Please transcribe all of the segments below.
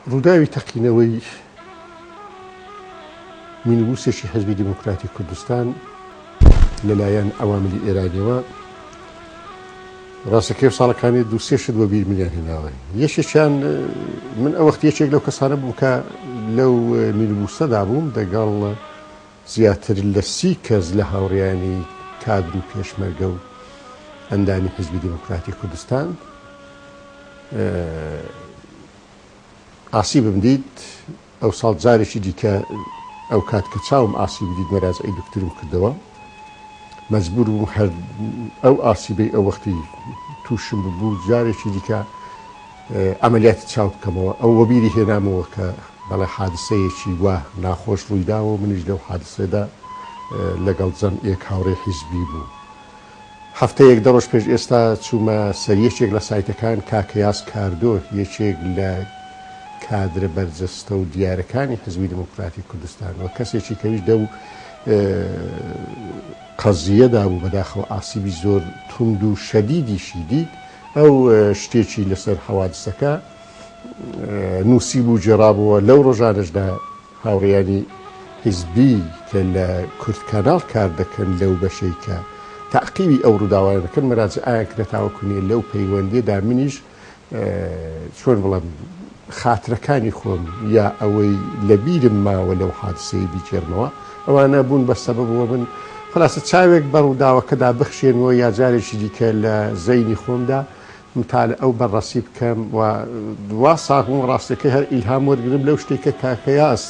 ڕووداوی تەقینەوەی مینبووسێکی حزبی دیموکراتی کوردستان لەلایەن ئەواملی ئێرانیەوە ڕاستەکەی ساڵەکانی دووسێشت بۆ بیر منیان هێناوە. یەکێکیان من ئەو وەخت یەکێک لەو کەسانە بووم کە لەو مینبووسەدا بووم دەگەڵ زیاتر لە 30 کەس لە هاوڕێیانی کادر و پێشمەرگە و ئەندامی حزبی دیموکراتی کوردستان ئاسیبم دیت. ئەو ساڵ جارێکی دیکە ئەو کات کە چاوم ئاسیب دیت مەرازعی دکتۆرم کردەوە، مەجبور بووم هەر ئەو ئاسیبەی ئەو وەختی تووشم بوو جارێکی دیکە ئەمەلیاتی چاو بکەمەوە. ئەو وەبیری هێنامەوە کە بەڵێ حادسەیەکی وا ناخۆش ڕوویداوە، منیش لەو حادسەدا لەگەڵ جەمعێک هاوڕێ حیزبی بوو. هەفتەیەک دەڕۆژ پێش ئێستا چوومە سەر یەکێک لە سایتەکان کاکەیاس کاردۆ، یەکێک لە کادرە بەرجەستە و دیارەکانی حزبی دیموکراتی کوردستان و کەسێکی کەویش دەو قەزیەدا بوو بەداخەوە ئاسیبی زۆر توند و شەدیدیشی دیت. ئەو شتێکی لەسەر حەوادسەکە نووسی بوو جێڕابووە. لەو ڕۆژانەشدا هاوڕێیانی حیزبی کە لە کورتکاناڵ کار دەکەن لەو بەشەی کە تەعقیبی ئەو ڕووداوانە دەکەن مەراجعیان کرێ تاوەکوونیە لەو پەیوەندیەدا منیش چۆن بڵێم خاترەکانی خۆم یا ئەوەی لە بیرم ماوە لەو حادسەیە بیجێڕمەوە ئەوانە بوون بە سەبەبەوە من خلاصە چاوێک بە ڕووداوەکەدا بخشێنەوە یا جارێکی دیکە لە زەینی خۆمدا متالە ئەو بەڕەسی بکەم و دوا ساغم ڕاستەکەی هەر ئیلهام وەرگرم لەو شتێکە کاکەیاس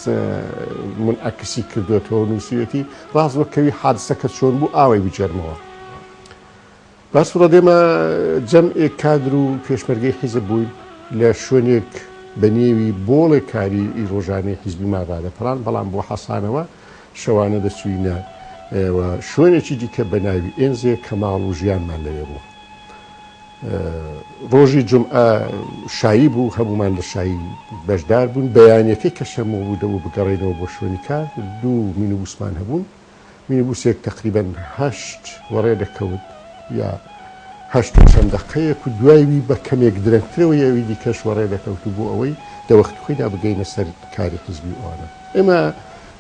منعکسی کردوێتەوە نووسیەتی ڕاست وەکەوی حادسەکە چۆن بوو ئاوەی بجێڕمەوە. باس ڕۆدێمە جەمعێک کادر و پێشمەرگەی حیزب بووین لە شوێنێک بە نێوی بۆڵێک کاری ڕۆژانەی حیزبی ماڕادەپەڕان، بەڵام بۆ حەسانەوە شەوانە دەچوینە شوێنێکی دیکە بە ناوی ئێنزێ کە ماڵ و ژیانمان لەوێ بوو. ڕۆژی جمعە شایی بوو، هەمومان لە شایی بەشدار بوون. بەیانەکەی کە شەمەوە بوو دەبوو بگەڕێنەوە بۆ شوێنی کار. دوو مینبووسمان هەبوون، مینبووسێک تقریبەن 8 وەڕێ دەکەوت یا 8 چەند دەقەیەک و دوایوی بە کەمێک درەنگترەوە یاوی دیکەش وەڕێ دەکەوت بۆ ئەوەی دەوەخت خۆیدا بگەینە سەر کاری حیزبی ئەوانە. ئێمە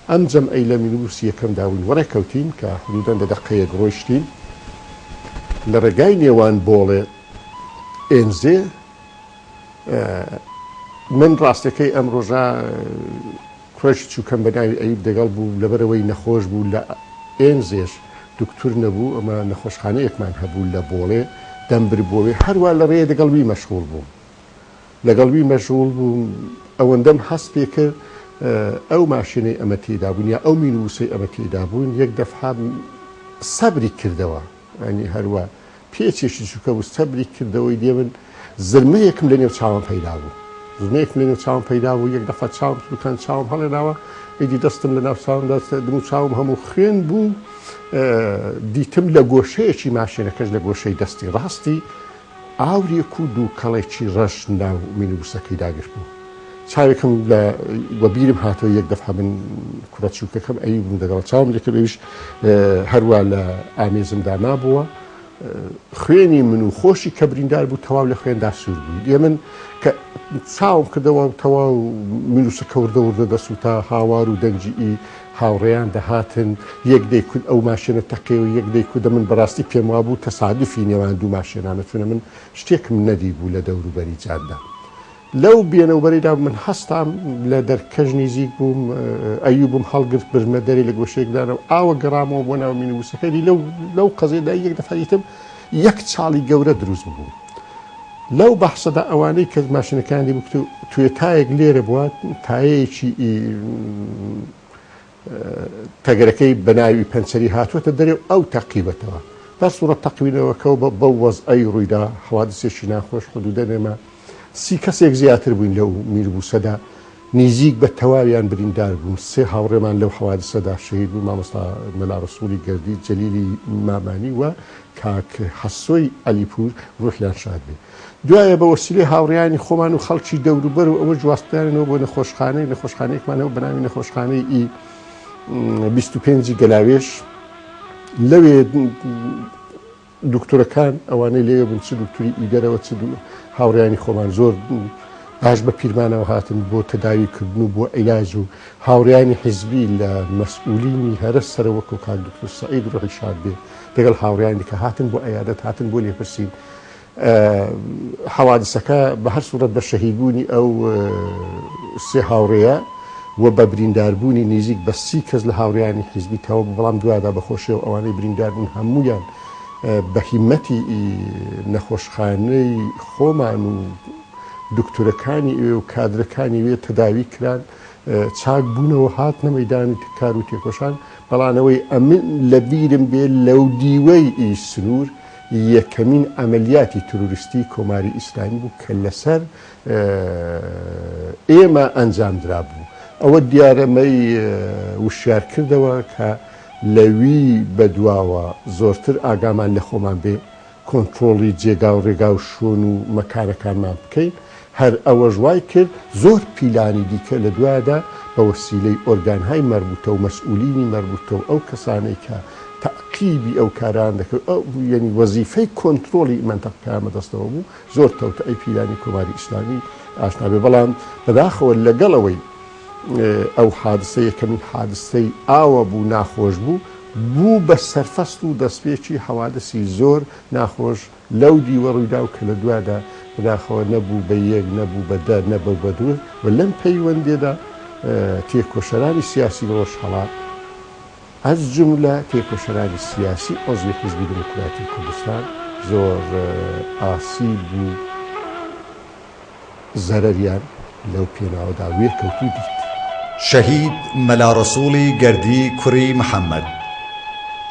ئەم جەمعەی لە مینبووسی یەکەم داوین وەڕێ کەوتین کە حدودەن بە دەقەیەک ڕۆیشتین لە ڕێگای نێوان بۆڵێ ئێنزێ. من ڕاستەکەی ئەم ڕۆژە کوێشی چووکەم بە ناوی ئەیب دەگەڵ بوو لەبەرەوەی نەخۆش بوو لە ئێنزێش دکتور نەبوو، ئەمە نەخۆشخانەیەکمان هەبوو لە بۆڵێ دەمبر بۆوێ هەروە لە ڕێ دەگەڵوی مەشغوڵ بووم. لەگەڵوی مەشغوڵ بووم ئەوەندەم هەست پێ کرد ئەو ماشینەی ئەمە تێدا بوون یا ئەو مینبووسەی ئەمە تێدا بوون یەک دەفعە سەبری کردەوە، ینی هەروە پێچێکی چووکە بوو سەبری کردەوەی دێ من زلمەیەکم لە نێو چاوم پەیدا بوو. زلمەیەکم لە نێو چاوم پەیدا بوو، یەک دەفعە چاوم دوکان چاوم هەڵێناوە، ئیدی دەستم لە ناو چاومدا دم و چاوم هەموو خوێن بوو. دیتم لە گۆشەیەکی ماشینەکەش لە گۆشەی دەستی ڕاستی ئاورێک و دوو کەڵێکی ڕەش ناو مینبووسەکەی داگرت بوو. چاوێکم لە وەبیرم هاتەوە یەک دەفعە من کوڕە چووکەکەم ئەوی بووم دەگەڵ چاوم لێکردویش هەروە لە ئامێزمدا نابووە. خوێنی من و خۆشی کە بریندار بوو تەواو لە خوێندا سوور بوو. دێ من کە چاوم کردەوە تەواو مینبووسەکە وردە دەسوو تا هاوار و دەنگی هاوڕێیان دەهاتن یەک دەیکوت ئەو ماشینە تەقێ و یەک دەیکوت من بەڕاستی پێم وا بوو تەسادفی نێوان دوو ماشێنانە چونە من شتێکم نەدی بوو لە دەوروبەری جاددا. لەو بێنەوبەریدا من هەستام لە دەرکەژ نزیک بووم، ئەیوبم هەڵگرت برمە دەری لە گۆشەیەکدانەوە ئاوە گەڕامەوە بۆ ناو مینبووسەکەی. لەو قەزێدا یەک دەفەریتم یەک چاڵی گەورە دروست بوو. لەو بەحسەدا ئەوانەی کە ماشینەکانی بکت و توێتایەک لێرە بووە تایەیەکی تەگەرەکەی بە ناوی پەنچەری هاتووەتە دەرێ ئەو تەقیبەتەوە. بەس وڕە تەقوینەوەکەەوە بەو وەزعەی ڕوویدا حەوادسێکی ناخۆش حدودەن ئێمە 30 کەسێک زیاتر بووین لەو مینبووسەدا، نزیک بە تەواویان بریندار بوون. 3 هاوڕێمان لەو حەوادسەدا شەهید بوو، مامۆستا مەلا ڕەسوولی گەردی، جەلیلی مامانی و کاک حەسۆی ئەلیپور ڕوحیان شاد بێ. دوایە بە وەسیلەی هاوڕێیانی خۆمان و خەڵکی دەوروبەر و ئەوە جواستیانەوە بۆ نەخۆشخانەیەکمانەوە بە ناوی نەخۆشخانەی 25 گەلاوێش. لەوێ دکتۆرەکان ئەوانەی لێوێ بوون چ دکتوری ئیدەرەوە چ هاوڕێیانی خۆمان زۆر ئاش بە پیرمانەوە هاتن بۆ تەداویکردن و بۆ عیلاج و هاوڕیانی حیزبی لە مەسئولینی هەرە سەرە وەکو کاک دکتۆر سەعید ڕۆحی شاد بێ لەگەڵ هاوڕیانی کە هاتن بۆ عیادەت هاتن بۆ لێپرسین حەوادسەکە بە هەر سوورەت بە شەهیدبوونی ئەو سێ هاوڕێیە و بە برینداربوونی نزیک بە 30 کەس لە هاوڕیانی حیزبی تەواو بەڵام دوادا بەخۆشیەوە ئەوانەی برینداربوون هەمویان بە هیمەتی نەخۆشخانەی خۆمان و دکتۆرەکانی ئێوە و کادرەکانی وێ تەداوی کران چاک بوونەوە هاتنە مەیدانی کار و تێکۆشان بەڵانەوەی ئەمن لە بیرم بێ لەو دیوەی سنوور یەکەمین ئەمەلیاتی تروریستی کۆماری ئیسلامی بوو کە لەسەر ئێمە ئەنجامدرا بوو ئەوە دیارەمەی وشیار کردەوە کە لەوی بەدواوە زۆرتر ئاگامان لە خۆمان بێ کۆنتترۆڵی جێگا و ڕێگا و شۆن و مەکانەکانمان بکەین هەر ئەوە ژوای کرد زۆر پیلانی دیکە لە دوایدا بە وەسیلەی ئۆرگانهای مەربوطە و مەسئولینی مەربوطە و ئەو کەسانەی کە تەعقیبی ئەو کاران دەکرد یعنی وەزیفەی کۆنتترۆلی منتەقەکە مەدەستەوە بوو زۆر تەوتە ئەی پیلانی کۆماری ئیسلامی ئاشنا بێ بەڵام بەداخەوە لەگەڵەوەی ئەو حادسە یەکەمین حادسەی ئاوە بوو ناخۆش بوو بە سەرفەست و دەستپێکی حەوادسی زۆر ناخۆش لەو دیوە ڕوویدا و کە لە دووادا بەداخەوە نەبوو بە یەک نەبوو بە دە نەبوو بە دوور و لەم پەیوەندێدا تێکۆشەرانی سیاسی لە ڕۆژهەڵات ئەز جملە تێکۆشەرانی سیاسی عەزوی حیزبی دموکراتی کوردستان زۆر ئاسیب و زەرەریان لەو پێناوەدا وێکەوتوو دیت. شەهید مەلا ڕەسووڵی گەردی کوڕی محەممەد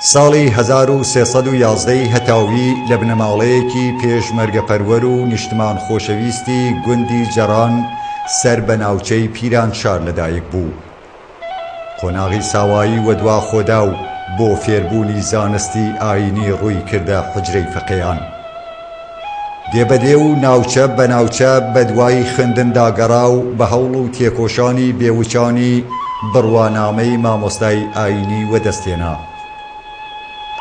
ساڵی 1311 هەتاوی لە بنەماڵەیەکی پێشمەرگەپەروەر و نیشتمان خۆشەویستی گوندی جەران سەر بە ناوچەی پیرانشار لەدایک بوو. قۆناغی ساوایی و دوا خۆدا و بۆ فێربوونی زانستی ئاینی ڕووی کردە حوجرەی فەقێیان. دێبەدێ و ناوچە بە ناوچە بە دوای خوێندندا گەڕا و بە هەوڵ و تێکۆشانی بێوچانی بڕوانامەی مامۆستای ئاینی وەدەستێنا.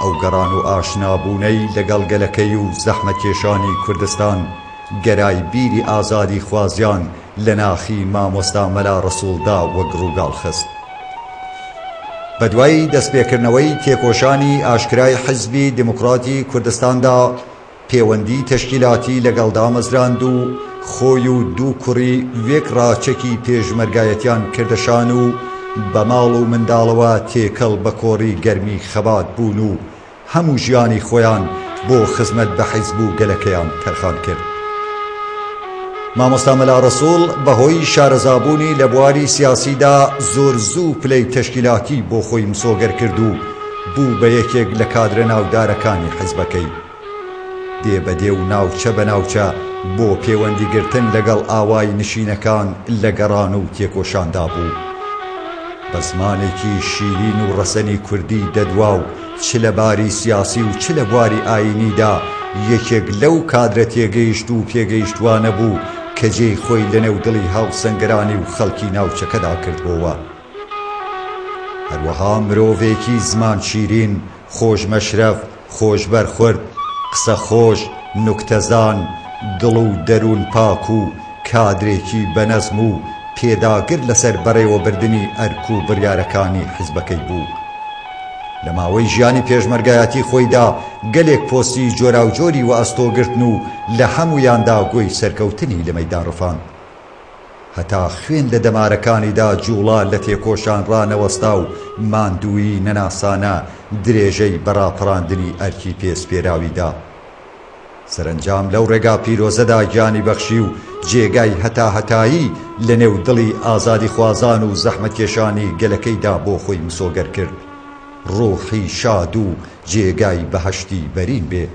ئەو گەڕان و ئاشنابوونەی لەگەڵ گەلەکەی و زەحمەتکێشانی کوردستان گەرای بیری ئازادی خوازیان لە ناخی مامۆستا مەلا ڕەسوڵدا وەک ڕووگاڵ خست. بە دوای دەستپێکردنەوەی تێکۆشانی ئاشکرای حیزبی دموکراتی کوردستاندا پەیوەندی تەشکیلاتی لەگەڵ دامەزراند و خۆی و دوو کوڕی وێک ڕاچەکی پێشمەرگایەتیان کردەشان و بە ماڵ و منداڵەوە تێکەڵ بە کۆڕی گەرمی خەبات بوون و هەموو ژیانی خۆیان بۆ خزمەت بە حیزب و گەلەکەیان تەرخان کرد. مامۆستا مەلا ڕەسووڵ بەهۆی شارەزابوونی لە بواری سیاسیدا زۆر زوو پلەی تەشکیلاتی بۆ خۆی مسۆگەر کرد و بوو بە یەکێک لە کادرە ناودارەکانی حیزبەکەی. دێبەدێ و ناوچە بە ناوچە بۆ پەیوەندیگرتن لەگەڵ ئاوای نشینەکان لە گەڕان و تێکۆشاندا بوو. بە زمانێکی شیرین و ڕەسەنی کوردی دەدوا و چ لە باری سیاسی و چ لە بواری ئاینیدا یەکێک لەو کادرە تێگەیشت و پێگەیشتوانە بوو کە جێی خۆی لە نێو دڵی هاوسەنگەرانی و خەڵکی ناوچەکەدا کردبووە. هەروەها مرۆڤێکی زمان شیرین، خۆش مەشرەف، خۆش بەرخورد، قسە خۆش، نوکتەزان، دڵ و دەروون پاک و کادرێکی بەنەزم و پێداگر لەسەر بەڕێوەبردنی ئەرک و بڕیارەکانی حیزبەکەی بوو. لە ماوەی ژیانی پێشمەرگایەتی خۆیدا گەلێک پۆستی جۆرا و جۆری و ئەستۆگرتن و لە هەموویاندا گۆی سەرکەوتنی لە مەیدان ڕفاند. هەتا خوێن لە دەمارەکانیدا جوڵا لە تێکۆشان ڕانەوەستا و ماندووی نەناسانە درێژەی بەڕاپەڕاندنی ئەرکی پێسپێراویدا. سەرنجام لەو ڕێگا پیرۆزەدا گیانی بەخشی و جێگای هەتا هەتایی لە نێو دڵی ئازادی خوازان و زەحمەتکێشانی گەلەکەیدا بۆ خۆی مسۆگەر کرد. ڕۆحی شاد و جێگای بەهەشتی بەرین بێ.